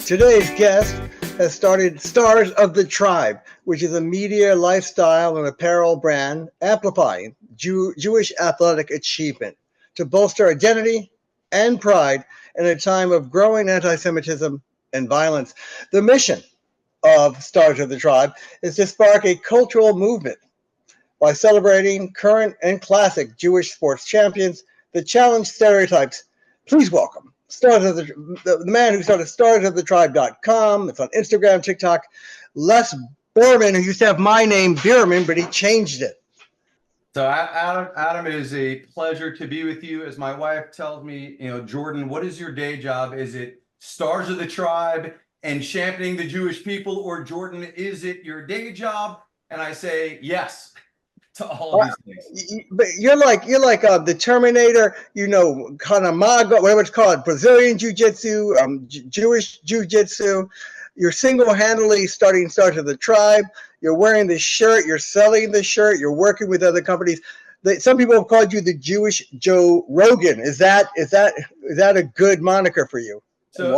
Today's guest has started Stars of the Tribe, which is a media, lifestyle, and apparel brand amplifying Jewish athletic achievement to bolster identity and pride in a time of growing antisemitism and violence. The mission of Stars of the Tribe is to spark a cultural movement by celebrating current and classic Jewish sports champions that challenge stereotypes. Please welcome the man who started starsofthetribe.com. It's on Instagram, TikTok. Les Bierman, who used to have my name, Bierman, but he changed it. So Adam, it is a pleasure to be with you. As my wife tells me, Jordan, what is your day job? Is it Stars of the Tribe and championing the Jewish people, or Jordan, is it your day job? And I say yes to all of these things. But you're like the Terminator, Kanamago, whatever it's called, Brazilian Jiu-Jitsu, Jewish Jiu-Jitsu. You're single-handedly starting Stars of the Tribe. You're wearing the shirt. You're selling the shirt. You're working with other companies. Some people have called you the Jewish Joe Rogan. Is that a good moniker for you? So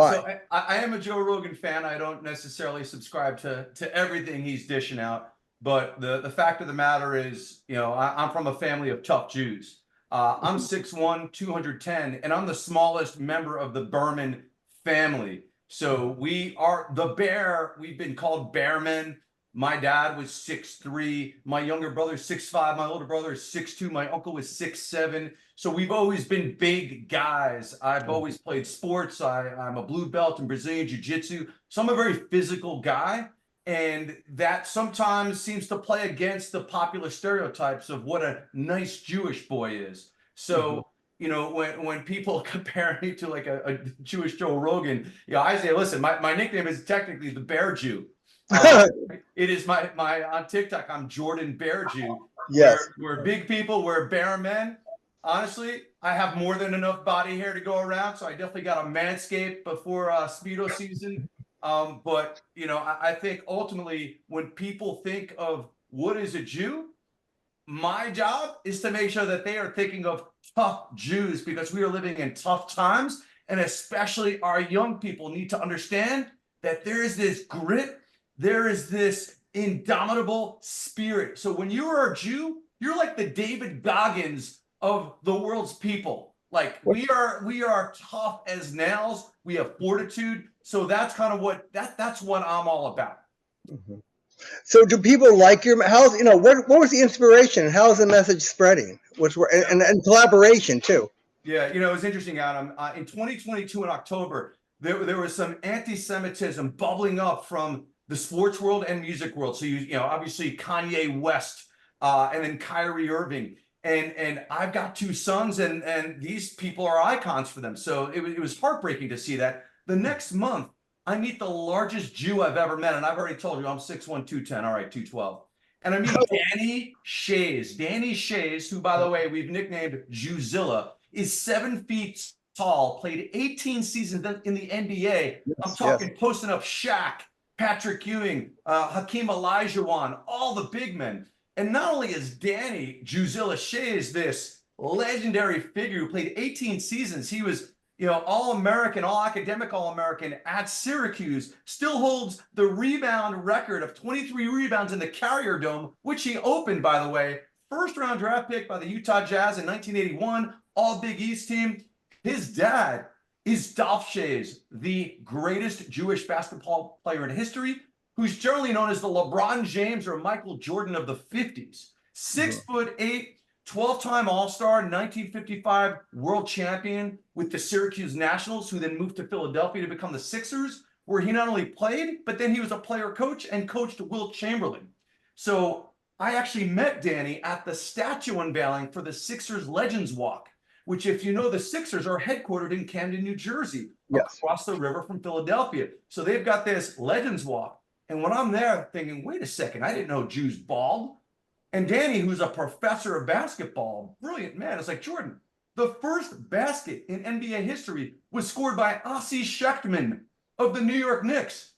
I am a Joe Rogan fan. I don't necessarily subscribe to everything he's dishing out. But the fact of the matter is, I'm from a family of tough Jews. I'm 6'1", 210, and I'm the smallest member of the Bierman family. So we are the bear. We've been called Bearmen. My dad was 6'3". My younger brother is 6'5". My older brother is 6'2". My uncle was 6'7". So we've always been big guys. I've always played sports. I'm a blue belt in Brazilian Jiu-Jitsu. So I'm a very physical guy. And that sometimes seems to play against the popular stereotypes of what a nice Jewish boy is. So, when people compare me to like a Jewish Joe Rogan, I say, listen, my nickname is technically the Bear Jew. It is my on TikTok, I'm Jordan Bear Jew. Yes. We're big people, we're bear men. Honestly, I have more than enough body hair to go around, so I definitely got a manscape before Speedo season. But I think ultimately when people think of what is a Jew, my job is to make sure that they are thinking of tough Jews, because we are living in tough times, and especially our young people need to understand that there is this grit, there is this indomitable spirit. So when you are a Jew, you're like the David Goggins of the world's people. Like we are tough as nails. We have fortitude. So that's kind of that's what I'm all about. Mm-hmm. So do people like what was the inspiration and how is the message spreading? And collaboration too. Yeah, it was interesting, Adam. In 2022 in October, there was some anti-Semitism bubbling up from the sports world and music world. So obviously Kanye West, and then Kyrie Irving. And I've got two sons, and these people are icons for them. So it was heartbreaking to see that. The next month, I meet the largest Jew I've ever met, and I've already told you I'm 6'1", 210, all right, 212. And I meet Danny Shays. Danny Shays, who, by the way, we've nicknamed Jewzilla, is 7 feet tall, played 18 seasons in the NBA. I'm talking posting up Shaq, Patrick Ewing, Hakeem Olajuwon, all the big men. And not only is Danny Jewzilla Shays this legendary figure who played 18 seasons, he was All-American, all-academic All-American at Syracuse, still holds the rebound record of 23 rebounds in the Carrier Dome, which he opened, by the way. First-round draft pick by the Utah Jazz in 1981, all-Big East team. His dad is Dolph Shays, the greatest Jewish basketball player in history, who's generally known as the LeBron James or Michael Jordan of the 50s. 6'8", 12-time All-Star, 1955 world champion with the Syracuse Nationals, who then moved to Philadelphia to become the Sixers, where he not only played, but then he was a player coach and coached Wilt Chamberlain. So I actually met Danny at the statue unveiling for the Sixers Legends Walk, which, if you know, the Sixers are headquartered in Camden, New Jersey, across the river from Philadelphia. So they've got this Legends Walk. And when I'm there thinking, wait a second, I didn't know Jews bald. And Danny, who's a professor of basketball, brilliant man, is like, Jordan, the first basket in NBA history was scored by Ossie Schechtman of the New York Knicks.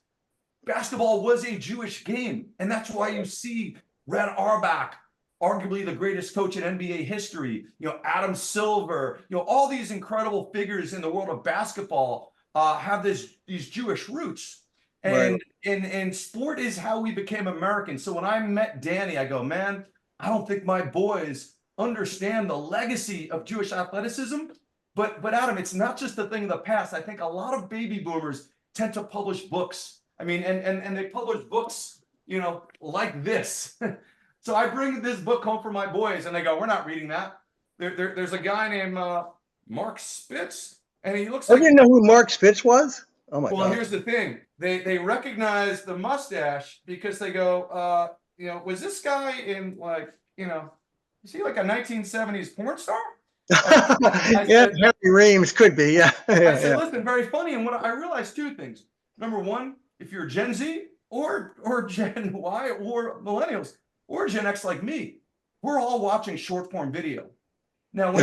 Basketball was a Jewish game. And that's why you see Red Auerbach, arguably the greatest coach in NBA history, Adam Silver, all these incredible figures in the world of basketball have these Jewish roots. Right. And sport is how we became Americans. So when I met Danny, I go, man, I don't think my boys understand the legacy of Jewish athleticism. But Adam, it's not just a thing of the past. I think a lot of baby boomers tend to publish books. I mean, and they publish books, like this. So I bring this book home for my boys, and they go, "We're not reading that." There's a guy named Mark Spitz, and he looks I like. didn't know who Mark Spitz was. Oh my Well, God. here's the thing. They recognize the mustache because they go, was this guy in is he like a 1970s porn star? I Yeah, said, Henry Reams could be. Yeah. I said, listen, very funny. And what I realized two things. Number one, if you're Gen Z or Gen Y or millennials or Gen X like me, we're all watching short form video. Now,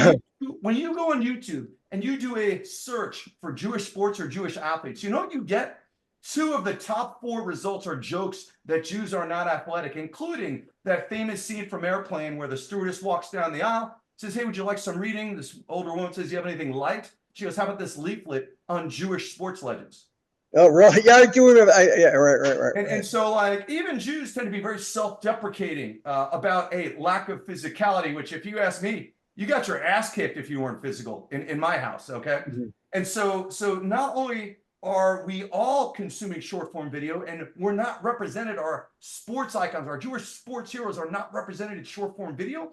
when you go on YouTube and you do a search for Jewish sports or Jewish athletes, you know what you get? 2 of the top 4 results are jokes that Jews are not athletic, including that famous scene from Airplane where the stewardess walks down the aisle, says, "Hey, would you like some reading?" This older woman says, "Do you have anything light?" She goes, "How about this leaflet on Jewish sports legends?" Oh, really? Yeah, I do remember. Yeah, right. And so, like, even Jews tend to be very self-deprecating about a lack of physicality, which, if you ask me, you got your ass kicked if you weren't physical in my house, okay? Mhm. And so not only are we all consuming short form video, and we're not represented, our sports icons, our Jewish sports heroes are not represented in short form video,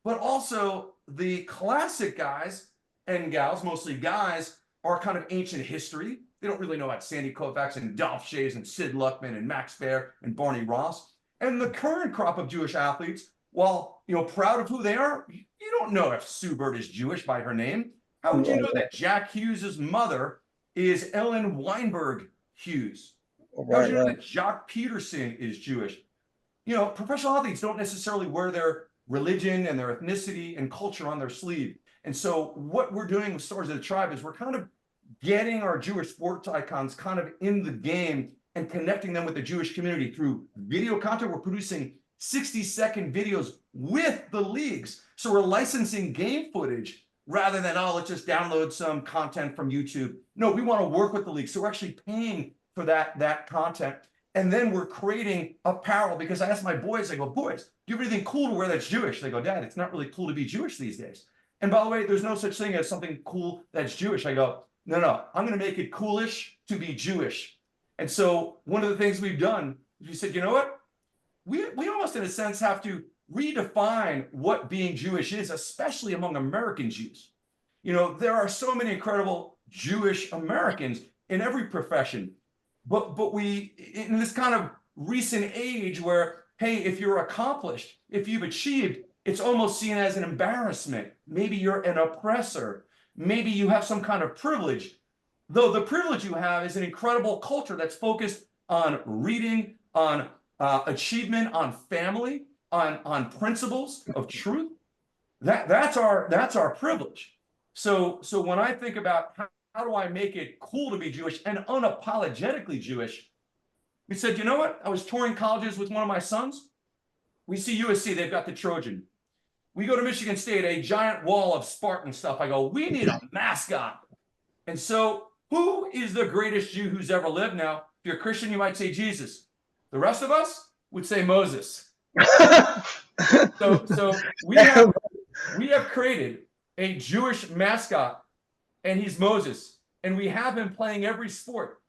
but also the classic guys and gals, mostly guys, are kind of ancient history. They don't really know about Sandy Koufax and Dolph Shays and Sid Luckman and Max Baer and Barney Ross. And the current crop of Jewish athletes, while proud of who they are, you don't know if Sue Bird is Jewish by her name. How would you know that Jack Hughes's mother is Ellen Weinberg Hughes? How would you know that Jock Peterson is Jewish? Professional athletes don't necessarily wear their religion and their ethnicity and culture on their sleeve. And so what we're doing with Stories of the Tribe is we're kind of getting our Jewish sports icons kind of in the game and connecting them with the Jewish community through video content. We're producing 60-second videos with the leagues. So we're licensing game footage rather than, let's just download some content from YouTube. No, we want to work with the league. So we're actually paying for that content. And then we're creating apparel, because I asked my boys, I go, "Boys, do you have anything cool to wear that's Jewish?" They go, "Dad, it's not really cool to be Jewish these days. And by the way, there's no such thing as something cool that's Jewish." I go, no, I'm going to make it coolish to be Jewish. And so one of the things we've done, we said, you know what? We almost, in a sense, have to redefine what being Jewish is, especially among American Jews. There are so many incredible Jewish Americans in every profession. But we, in this kind of recent age where, hey, if you're accomplished, if you've achieved, it's almost seen as an embarrassment. Maybe you're an oppressor. Maybe you have some kind of privilege. Though the privilege you have is an incredible culture that's focused on reading, on achievement, on family, on principles of truth. That's our privilege. So when I think about how do I make it cool to be Jewish and unapologetically Jewish, we said, you know what? I was touring colleges with one of my sons. We see USC, they've got the Trojan. We go to Michigan State, a giant wall of Spartan stuff. I go, we need a mascot. And so who is the greatest Jew who's ever lived? Now, if you're a Christian, you might say Jesus. The rest of us would say Moses. So we have created a Jewish mascot, and he's Moses. And we have him playing every sport.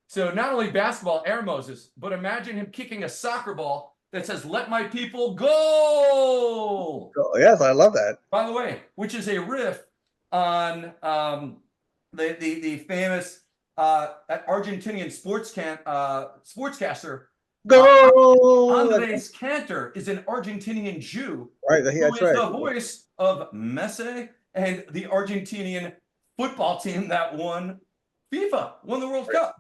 So not only basketball, Air Moses, but imagine him kicking a soccer ball that says, "Let my people go." Oh, yes, I love that. By the way, which is a riff on the famous Argentinian sportscaster. Andres Cantor is an Argentinian Jew, right? That's right. The voice of Messi and the Argentinian football team that won the World Cup.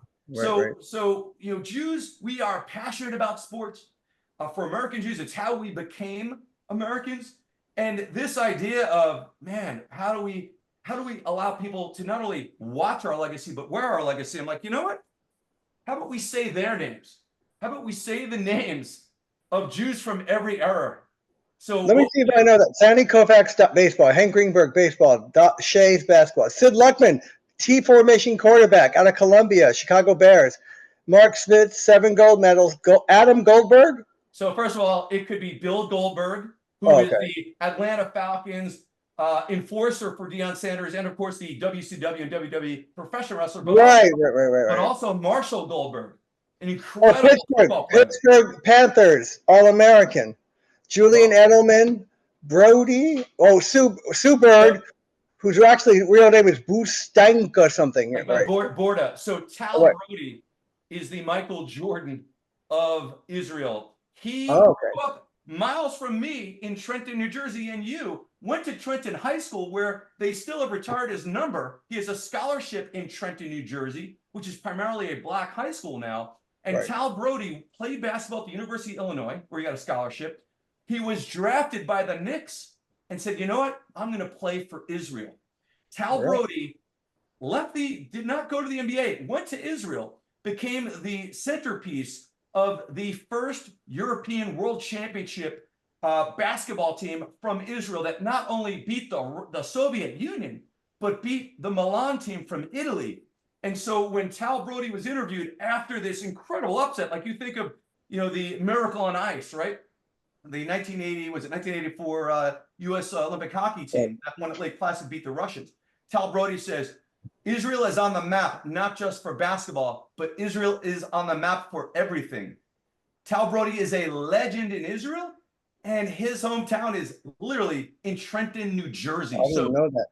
So Jews, we are passionate about sports. For American Jews, it's how we became Americans. And this idea of, man, how do we allow people to not only watch our legacy, but wear our legacy? I'm like, you know what? How about we say their names? How about we say the names of Jews from every era? So let me see if I know that. Sandy Koufax baseball, Hank Greenberg baseball, Shays basketball, Sid Luckman T formation quarterback out of Columbia, Chicago Bears. Mark Smith, 7 gold medals. Adam Goldberg. So first of all, it could be Bill Goldberg, who Oh, is okay. the Atlanta Falcons enforcer for Deion Sanders, and of course the WCW and WWE professional wrestler, but Right. also Marshall Goldberg, an Oh, incredible football player. Pittsburgh Panthers, All-American. Julian Edelman, Brody. Oh, Sue Bird, whose actually real name is Bustank or something. Right. Borda. So Tal Brody is the Michael Jordan of Israel. He grew up miles from me in Trenton, New Jersey, and you went to Trenton High School, where they still have retired his number. He has a scholarship in Trenton, New Jersey, which is primarily a black high school now. And Tal Brody played basketball at the University of Illinois, where he got a scholarship. He was drafted by the Knicks and said, you know what? I'm going to play for Israel. Tal Brody did not go to the NBA, went to Israel, became the centerpiece of the first European World Championship basketball team from Israel that not only beat the Soviet Union, but beat the Milan team from Italy. And so when Tal Brody was interviewed after this incredible upset, like you think of, the Miracle on Ice, right? The 1984 U.S. Olympic hockey team that won at Lake Placid, beat the Russians. Tal Brody says, Israel is on the map, not just for basketball, but Israel is on the map for everything. Tal Brody is a legend in Israel, and his hometown is literally in Trenton, New Jersey. I didn't know that.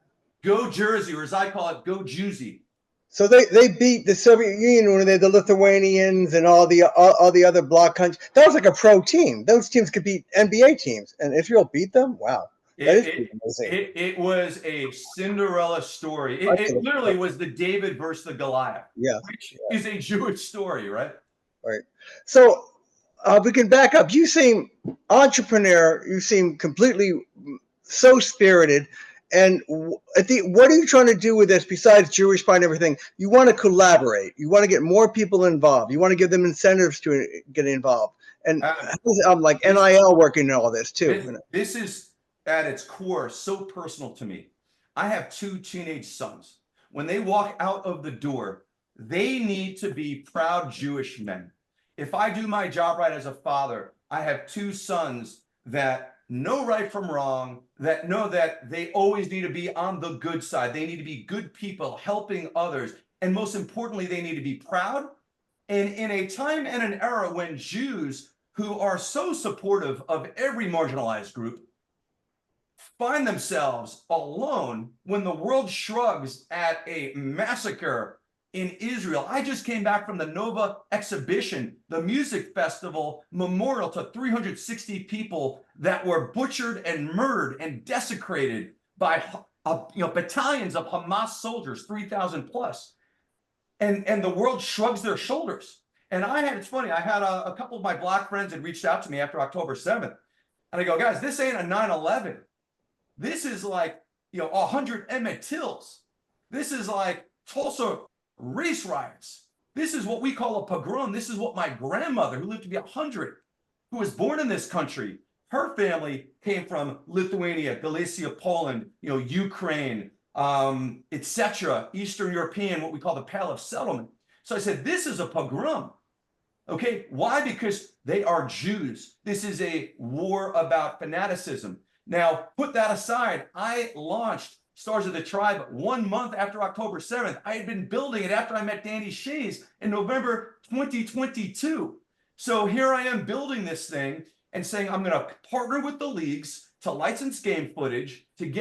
Go Jersey, or as I call it, go Jersey. So they beat the Soviet Union when they had the Lithuanians and all the other bloc countries. That was like a pro team. Those teams could beat NBA teams, and Israel beat them. Wow, it was a Cinderella story. It literally was the David versus the Goliath. Which is a Jewish story, right? Right. So we can back up. You seem entrepreneur. You seem completely so spirited. And I think, what are you trying to do with this besides Jewish Pride and everything? You want to collaborate. You want to get more people involved. You want to give them incentives to get involved. And I'm like NIL working in all this too. This is at its core so personal to me. I have 2 teenage sons. When they walk out of the door, they need to be proud Jewish men. If I do my job right as a father, I have 2 sons that know right from wrong, that know that they always need to be on the good side. They need to be good people, helping others. And most importantly, they need to be proud. And in a time and an era when Jews, who are so supportive of every marginalized group, find themselves alone when the world shrugs at a massacre in Israel. I just came back from the Nova exhibition, the music festival memorial to 360 people that were butchered and murdered and desecrated by battalions of Hamas soldiers, 3,000 plus. And the world shrugs their shoulders. And it's funny, I had a couple of my black friends had reached out to me after October 7th. And I go, guys, this ain't a 9/11. This is like, 100 Emmett Tills. This is like Tulsa race riots. This is what we call a pogrom. This is what my grandmother, who lived to be 100, who was born in this country, her family came from Lithuania, Galicia, Poland, Ukraine, etc., Eastern European, what we call the Pale of Settlement. So I said, this is a pogrom. Okay, why? Because they are Jews. This is a war about fanaticism. Now, put that aside. I launched Stars of the Tribe 1 month after October 7th. I had been building it after I met Danny Shays in November 2022. So here I am building this thing and saying I'm going to partner with the leagues to license game footage to get